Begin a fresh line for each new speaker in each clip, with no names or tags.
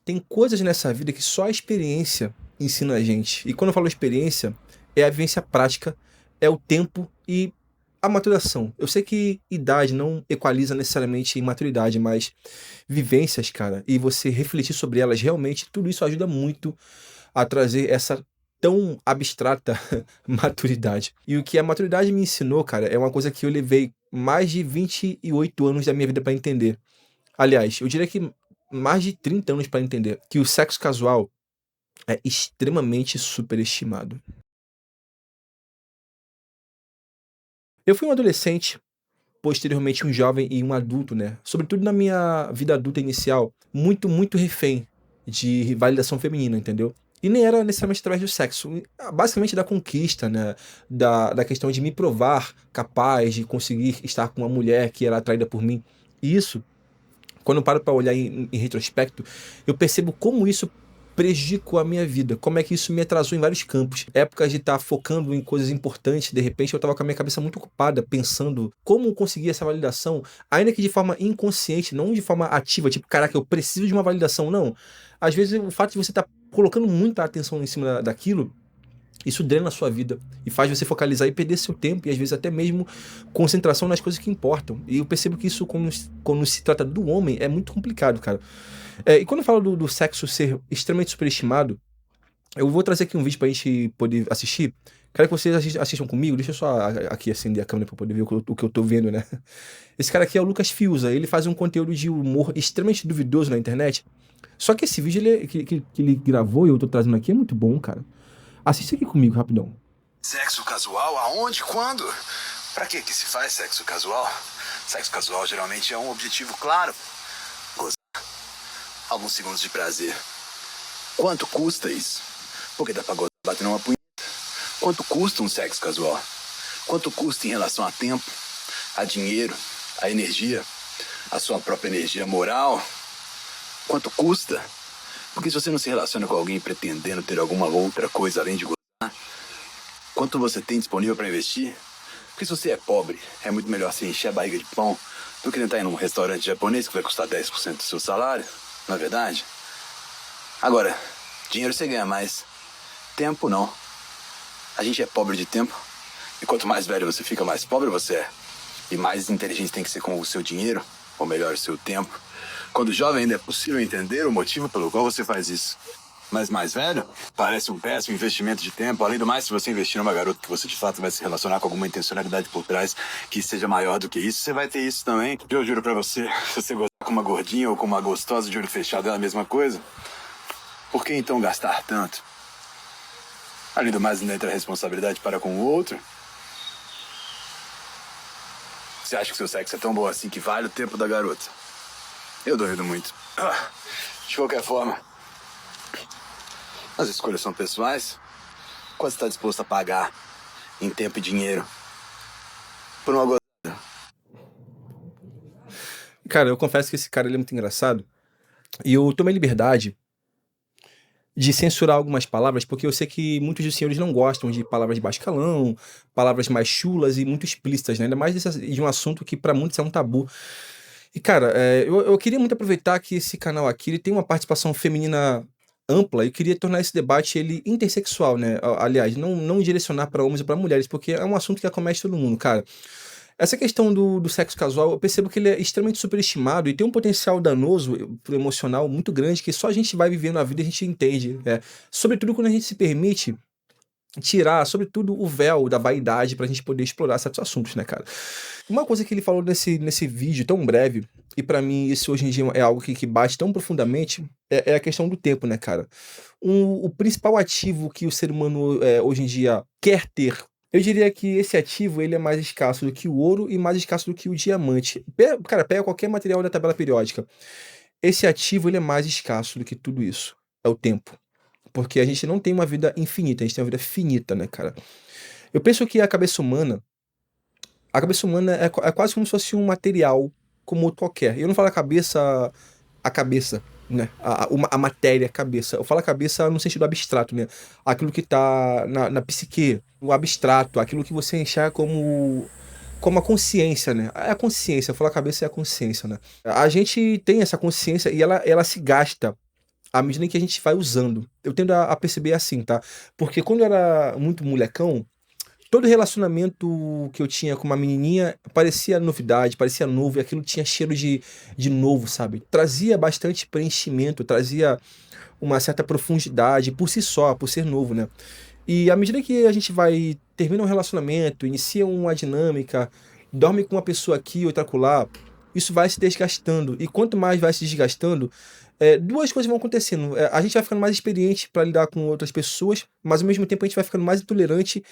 tem coisas nessa vida que só a experiência ensina a gente. E quando eu falo experiência, é a vivência prática, é o tempo e a maturação. Eu sei que idade não equaliza necessariamente em maturidade, mas vivências, cara, e você refletir sobre elas, realmente, tudo isso ajuda muito a trazer essa tão abstrata maturidade. E o que a maturidade me ensinou, cara, é uma coisa que eu levei mais de 28 anos da minha vida para entender. Aliás, eu diria que mais de 30 anos para entender que o sexo casual é extremamente superestimado. Eu fui um adolescente, posteriormente um jovem e um adulto, né? Sobretudo na minha vida adulta inicial, muito refém de validação feminina, entendeu? E nem era necessariamente através do sexo, basicamente da conquista, né? Da questão de me provar capaz de conseguir estar com uma mulher que era atraída por mim. E isso, quando eu paro para olhar em retrospecto, eu percebo como isso prejudicou a minha vida, como é que isso me atrasou em vários campos. Épocas de estar focando em coisas importantes, de repente eu estava com a minha cabeça muito ocupada, pensando como conseguir essa validação, ainda que de forma inconsciente, não de forma ativa, tipo, caraca, eu preciso de uma validação, não. Às vezes o fato de você estar colocando muita atenção em cima daquilo, isso drena a sua vida e faz você focalizar e perder seu tempo e às vezes até mesmo concentração nas coisas que importam. E eu percebo que isso, quando se trata do homem, é muito complicado, cara. E quando eu falo do sexo ser extremamente superestimado, eu vou trazer aqui um vídeo pra gente poder assistir. Quero que vocês assistam comigo. Deixa eu só aqui acender a câmera pra poder ver o que eu tô vendo, né? Esse cara aqui é o Lucas Fiuza. Ele faz um conteúdo de humor extremamente duvidoso na internet. Só que esse vídeo que ele gravou e eu tô trazendo aqui é muito bom, cara. Assista aqui comigo, rapidão.
Sexo casual aonde? Quando? Pra que se faz sexo casual? Sexo casual geralmente é um objetivo claro. Gozar. Alguns segundos de prazer. Quanto custa isso? Porque dá pra gozar batendo uma punheta. Quanto custa um sexo casual? Quanto custa em relação a tempo, a dinheiro, a energia, a sua própria energia moral? Quanto custa? Porque se você não se relaciona com alguém pretendendo ter alguma outra coisa além de gozar, quanto você tem disponível para investir? Porque se você é pobre, é muito melhor você encher a barriga de pão do que tentar ir num restaurante japonês que vai custar 10% do seu salário, não é verdade? Agora, dinheiro você ganha mais. Tempo não. A gente é pobre de tempo. E quanto mais velho você fica, mais pobre você é. E mais inteligente tem que ser com o seu dinheiro, ou melhor, o seu tempo. Quando jovem ainda é possível entender o motivo pelo qual você faz isso. Mas mais velho, parece um péssimo investimento de tempo. Além do mais, se você investir numa garota que você de fato vai se relacionar com alguma intencionalidade por trás que seja maior do que isso, você vai ter isso também. Eu juro pra você, se você gostar com uma gordinha ou com uma gostosa de olho fechado é a mesma coisa. Por que então gastar tanto? Além do mais, ainda entra a responsabilidade para com o outro. Você acha que seu sexo é tão bom assim que vale o tempo da garota? Eu duvido muito. De qualquer forma, as escolhas são pessoais. Quanto você está disposto a pagar em tempo e dinheiro por uma gozada?
Cara, eu confesso que esse cara ele é muito engraçado. E eu tomei liberdade de censurar algumas palavras, porque eu sei que muitos dos senhores não gostam de palavras de baixo calão, palavras mais chulas e muito explícitas, né? Ainda mais de um assunto que pra muitos é um tabu. E, cara, eu queria muito aproveitar que esse canal aqui ele tem uma participação feminina ampla e queria tornar esse debate ele intersexual, né? Aliás, não direcionar para homens ou para mulheres, porque é um assunto que acomete todo mundo, cara. Essa questão do sexo casual, eu percebo que ele é extremamente superestimado e tem um potencial danoso pro emocional muito grande que só a gente vai vivendo a vida e a gente entende. Sobretudo quando a gente se permite tirar, sobretudo, o véu da vaidade pra gente poder explorar certos assuntos, né, cara? Uma coisa que ele falou nesse vídeo tão breve, e pra mim isso hoje em dia é algo que bate tão profundamente, é a questão do tempo, né, cara? O principal ativo que o ser humano hoje em dia quer ter, eu diria que esse ativo ele é mais escasso do que o ouro e mais escasso do que o diamante. Cara, pega qualquer material da tabela periódica. Esse ativo ele é mais escasso do que tudo isso. É o tempo. Porque a gente não tem uma vida infinita, a gente tem uma vida finita, né, cara? Eu penso que a cabeça humana é quase como se fosse um material como outro qualquer. E eu não falo a cabeça, né? A matéria, a cabeça. Eu falo a cabeça no sentido abstrato, né? Aquilo que tá na psique, o abstrato, aquilo que você enxerga como a consciência, né? É a consciência, eu falo a cabeça é a consciência, né? A gente tem essa consciência e ela se gasta à medida que a gente vai usando. Eu tendo a perceber assim, tá? Porque quando eu era muito molecão, todo relacionamento que eu tinha com uma menininha parecia novidade, parecia novo, e aquilo tinha cheiro de novo, sabe? Trazia bastante preenchimento, trazia uma certa profundidade por si só, por ser novo, né? E à medida que a gente vai termina um relacionamento, inicia uma dinâmica, dorme com uma pessoa aqui, outra acolá, isso vai se desgastando. E quanto mais vai se desgastando, duas coisas vão acontecendo. A gente vai ficando mais experiente para lidar com outras pessoas, mas ao mesmo tempo a gente vai ficando mais intolerante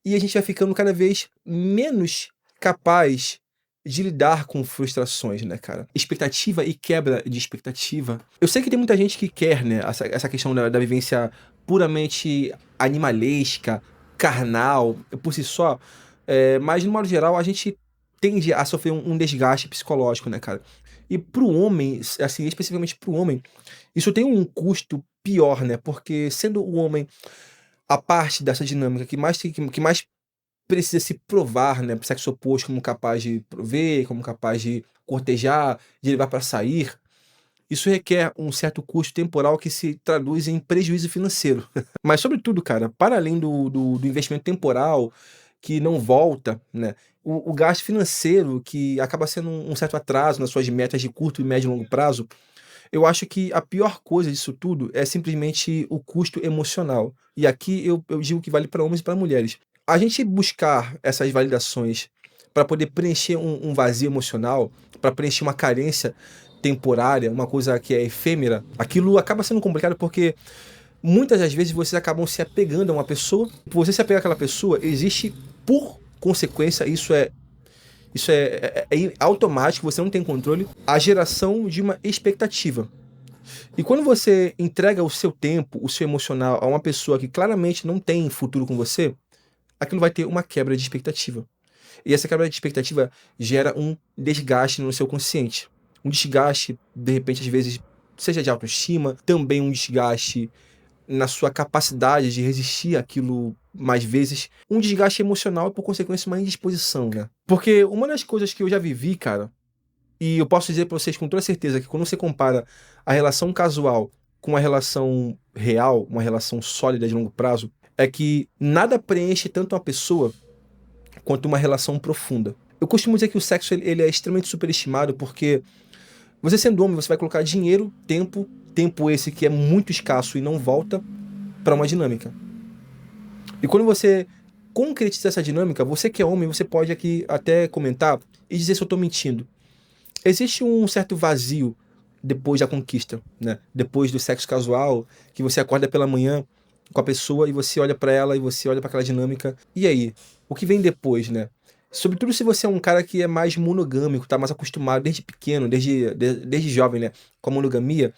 e a gente vai ficando cada vez menos capaz de lidar com frustrações, né, cara? Expectativa e quebra de expectativa. Eu sei que tem muita gente que quer, né, essa questão da vivência puramente animalesca, carnal, por si só, mas, no modo geral, a gente tende a sofrer um desgaste psicológico, né, cara? E pro homem, assim, especificamente pro homem, isso tem um custo pior, né? Porque sendo o homem a parte dessa dinâmica que mais precisa se provar, né, para o sexo oposto como capaz de prover, como capaz de cortejar, de levar para sair, isso requer um certo custo temporal que se traduz em prejuízo financeiro. Mas sobretudo, cara, para além do investimento temporal que não volta, né, o gasto financeiro que acaba sendo um certo atraso nas suas metas de curto, médio e longo prazo, eu acho que a pior coisa disso tudo é simplesmente o custo emocional. E aqui eu digo que vale para homens e para mulheres. A gente buscar essas validações para poder preencher um vazio emocional, para preencher uma carência temporária, uma coisa que é efêmera, aquilo acaba sendo complicado porque muitas das vezes vocês acabam se apegando a uma pessoa. Por você se apegar àquela pessoa, existe, por consequência, isso é automático, você não tem controle, a geração de uma expectativa. E quando você entrega o seu tempo, o seu emocional a uma pessoa que claramente não tem futuro com você, aquilo vai ter uma quebra de expectativa. E essa quebra de expectativa gera um desgaste no seu consciente. Um desgaste, de repente, às vezes, seja de autoestima, também um desgaste na sua capacidade de resistir àquilo mais vezes, um desgaste emocional e, por consequência, uma indisposição, né? Porque uma das coisas que eu já vivi, cara, e eu posso dizer pra vocês com toda certeza que quando você compara a relação casual com uma relação real, uma relação sólida de longo prazo, é que nada preenche tanto uma pessoa quanto uma relação profunda. Eu costumo dizer que o sexo ele é extremamente superestimado porque você sendo homem, você vai colocar dinheiro, tempo esse que é muito escasso e não volta para uma dinâmica. E quando você concretiza essa dinâmica, você que é homem, você pode aqui até comentar e dizer se eu estou mentindo. Existe um certo vazio depois da conquista, né? Depois do sexo casual, que você acorda pela manhã com a pessoa e você olha pra ela e você olha pra aquela dinâmica. E aí? O que vem depois, né? Sobretudo se você é um cara que é mais monogâmico, tá mais acostumado desde pequeno, desde jovem, né? Com a monogamia,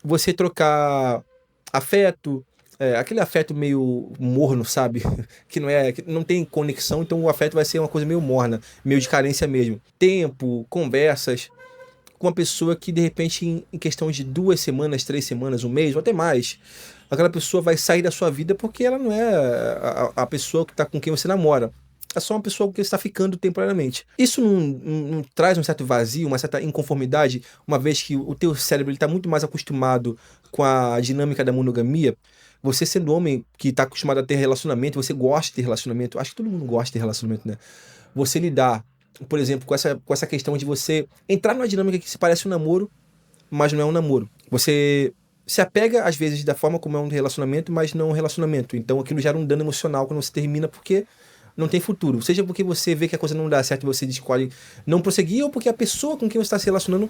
você trocar afeto, aquele afeto meio morno, sabe? Que não tem conexão, então o afeto vai ser uma coisa meio morna, meio de carência mesmo. Tempo, conversas com uma pessoa que de repente em questão de 2 semanas, 3 semanas, um mês ou até mais, aquela pessoa vai sair da sua vida porque ela não é a pessoa que tá com quem você namora. É só uma pessoa com quem você está ficando temporariamente. Isso não traz um certo vazio, uma certa inconformidade, uma vez que o teu cérebro está muito mais acostumado com a dinâmica da monogamia. Você sendo homem que está acostumado a ter relacionamento, você gosta de ter relacionamento, acho que todo mundo gosta de ter relacionamento, né? Você lidar, por exemplo, com essa questão de você entrar numa dinâmica que se parece um namoro, mas não é um namoro. Você se apega, às vezes, da forma como é um relacionamento, mas não é um relacionamento. Então aquilo gera um dano emocional quando você termina, porque não tem futuro. Seja porque você vê que a coisa não dá certo e você escolhe não prosseguir, ou porque a pessoa com quem você está se relacionando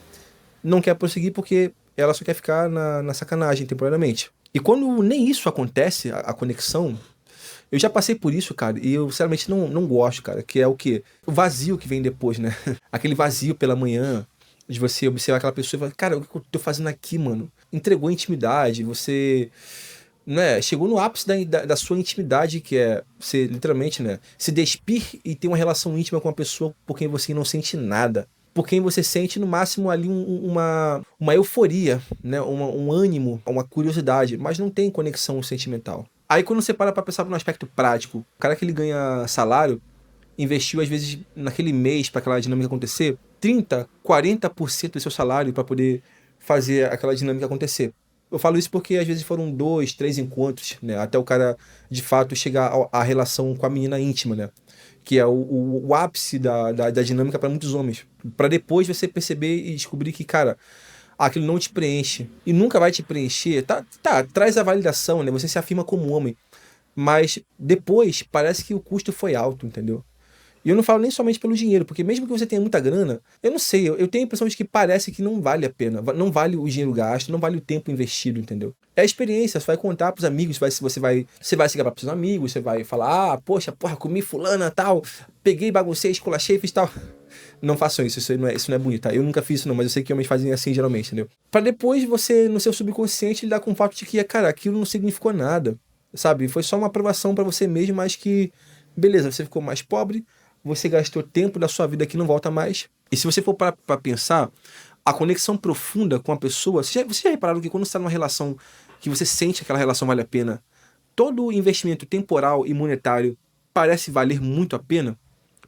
não quer prosseguir porque ela só quer ficar na sacanagem temporariamente. E quando nem isso acontece, a conexão, eu já passei por isso, cara, e eu sinceramente não gosto, cara, que é o quê? O vazio que vem depois, né? Aquele vazio pela manhã, de você observar aquela pessoa e falar, cara, o que eu tô fazendo aqui, mano? Entregou intimidade, você, né, chegou no ápice da sua intimidade, que é você, literalmente, né, se despir e ter uma relação íntima com uma pessoa por quem você não sente nada. Por quem você sente, no máximo, ali uma euforia, né, um ânimo, uma curiosidade, mas não tem conexão sentimental. Aí quando você para pra pensar no aspecto prático, o cara que ele ganha salário, investiu às vezes naquele mês para aquela dinâmica acontecer, 30, 40% do seu salário para poder fazer aquela dinâmica acontecer. Eu falo isso porque às vezes foram 2, 3 encontros, né? Até o cara, de fato, chegar à relação com a menina íntima, né? Que é o ápice da dinâmica para muitos homens. Para depois você perceber e descobrir que, cara, aquilo não te preenche. E nunca vai te preencher. Tá, traz a validação, né? Você se afirma como homem. Mas depois parece que o custo foi alto, entendeu? E eu não falo nem somente pelo dinheiro, porque mesmo que você tenha muita grana, eu não sei, eu tenho a impressão de que parece que não vale a pena, não vale o dinheiro gasto, não vale o tempo investido, entendeu? É a experiência, você vai contar pros amigos, você vai se gabar pros seus amigos, você vai falar, poxa, porra, comi fulana, tal, peguei, baguncei, esculachei, fiz tal. Não façam isso, isso não é bonito, tá? Eu nunca fiz isso não, mas eu sei que homens fazem assim geralmente, entendeu? Pra depois você, no seu subconsciente, lidar com o fato de que, cara, aquilo não significou nada, sabe? Foi só uma aprovação pra você mesmo, mas que, beleza, você ficou mais pobre, você gastou tempo da sua vida que não volta mais. E se você for para pensar, a conexão profunda com a pessoa, você já repararam que quando você está numa relação que você sente que aquela relação vale a pena, todo o investimento temporal e monetário parece valer muito a pena,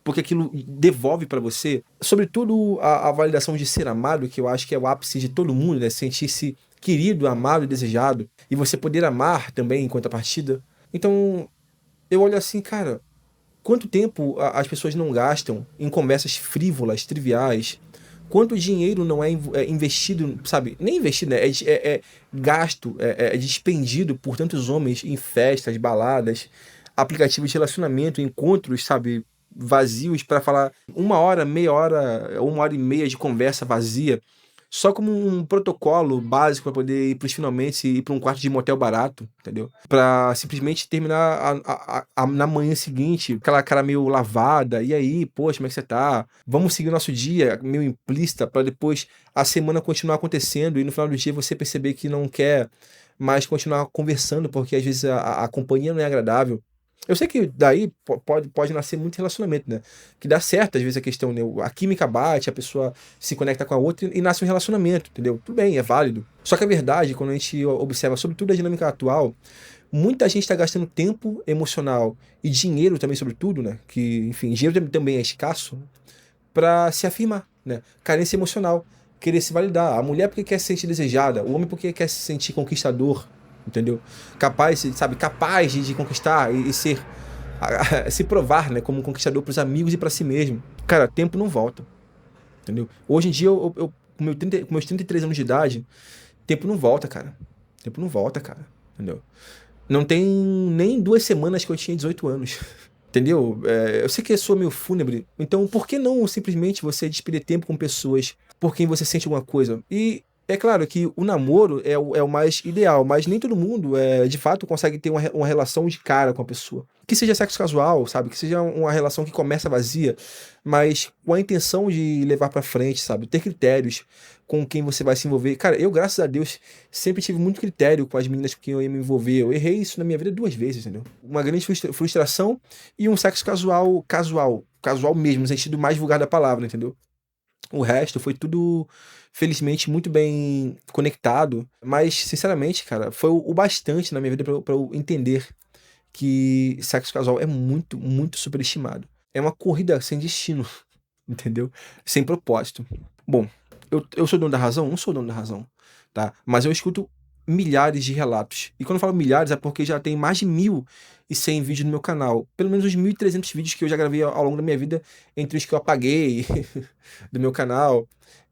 porque aquilo devolve para você, sobretudo a validação de ser amado, que eu acho que é o ápice de todo mundo, né? Sentir-se querido, amado e desejado, e você poder amar também em contrapartida. Então, eu olho assim, cara, quanto tempo as pessoas não gastam em conversas frívolas, triviais? Quanto dinheiro não é investido, sabe? Nem investido, né? É gasto, é despendido por tantos homens em festas, baladas, aplicativos de relacionamento, encontros, sabe? Vazios para falar 1 hora, meia hora, 1 hora e meia de conversa vazia, só como um protocolo básico para poder ir para os finalmente e ir para um quarto de motel barato, entendeu? Para simplesmente terminar na manhã seguinte, aquela cara meio lavada, e aí, poxa, como é que você tá? Vamos seguir o nosso dia, meio implícita, para depois a semana continuar acontecendo e no final do dia você perceber que não quer mais continuar conversando, porque às vezes a companhia não é agradável. Eu sei que daí pode nascer muito relacionamento, né? Que dá certo, às vezes, a questão, né? A química bate, a pessoa se conecta com a outra e nasce um relacionamento, entendeu? Tudo bem, é válido. Só que a verdade, quando a gente observa, sobretudo a dinâmica atual, muita gente está gastando tempo emocional e dinheiro também, sobretudo, né? Que, enfim, dinheiro também é escasso, para se afirmar, né? Carência emocional, querer se validar. A mulher porque quer se sentir desejada, o homem porque quer se sentir conquistador, entendeu? Capaz, sabe, capaz de conquistar e ser, se provar, né, como um conquistador pros amigos e pra si mesmo. Cara, tempo não volta, entendeu? Hoje em dia, eu com meus 33 anos de idade, tempo não volta, cara. Tempo não volta, cara, entendeu? Não tem nem 2 semanas que eu tinha 18 anos, entendeu? Eu sei que sou meio fúnebre, então por que não simplesmente você despender tempo com pessoas por quem você sente alguma coisa? E é claro que o namoro é o mais ideal, mas nem todo mundo, de fato, consegue ter uma relação de cara com a pessoa. Que seja sexo casual, sabe? Que seja uma relação que começa vazia, mas com a intenção de levar pra frente, sabe? Ter critérios com quem você vai se envolver. Cara, eu, graças a Deus, sempre tive muito critério com as meninas com quem eu ia me envolver. Eu errei isso na minha vida 2 vezes, entendeu? Uma grande frustração e um sexo casual mesmo, no sentido mais vulgar da palavra, entendeu? O resto foi tudo, felizmente, muito bem conectado. Mas, sinceramente, cara, foi o bastante na minha vida pra eu entender que sexo casual é muito, muito superestimado. É uma corrida sem destino, entendeu? Sem propósito. Bom, eu sou dono da razão? Não sou dono da razão, tá? Mas eu escuto milhares de relatos. E quando eu falo milhares é porque já tem mais de 1.100 vídeos no meu canal. Pelo menos os 1.300 vídeos que eu já gravei ao longo da minha vida, entre os que eu apaguei do meu canal.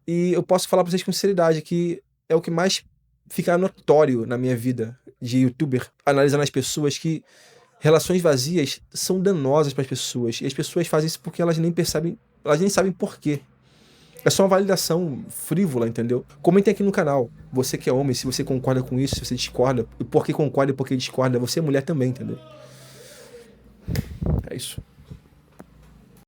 E eu posso falar pra vocês com sinceridade que é o que mais fica notório na minha vida de youtuber, analisando as pessoas, que relações vazias são danosas para as pessoas. E as pessoas fazem isso porque elas nem percebem, elas nem sabem por quê. É só uma validação frívola, entendeu? Comentem aqui no canal, você que é homem, se você concorda com isso, se você discorda, e por que concorda e por que discorda, você é mulher também, entendeu? É isso.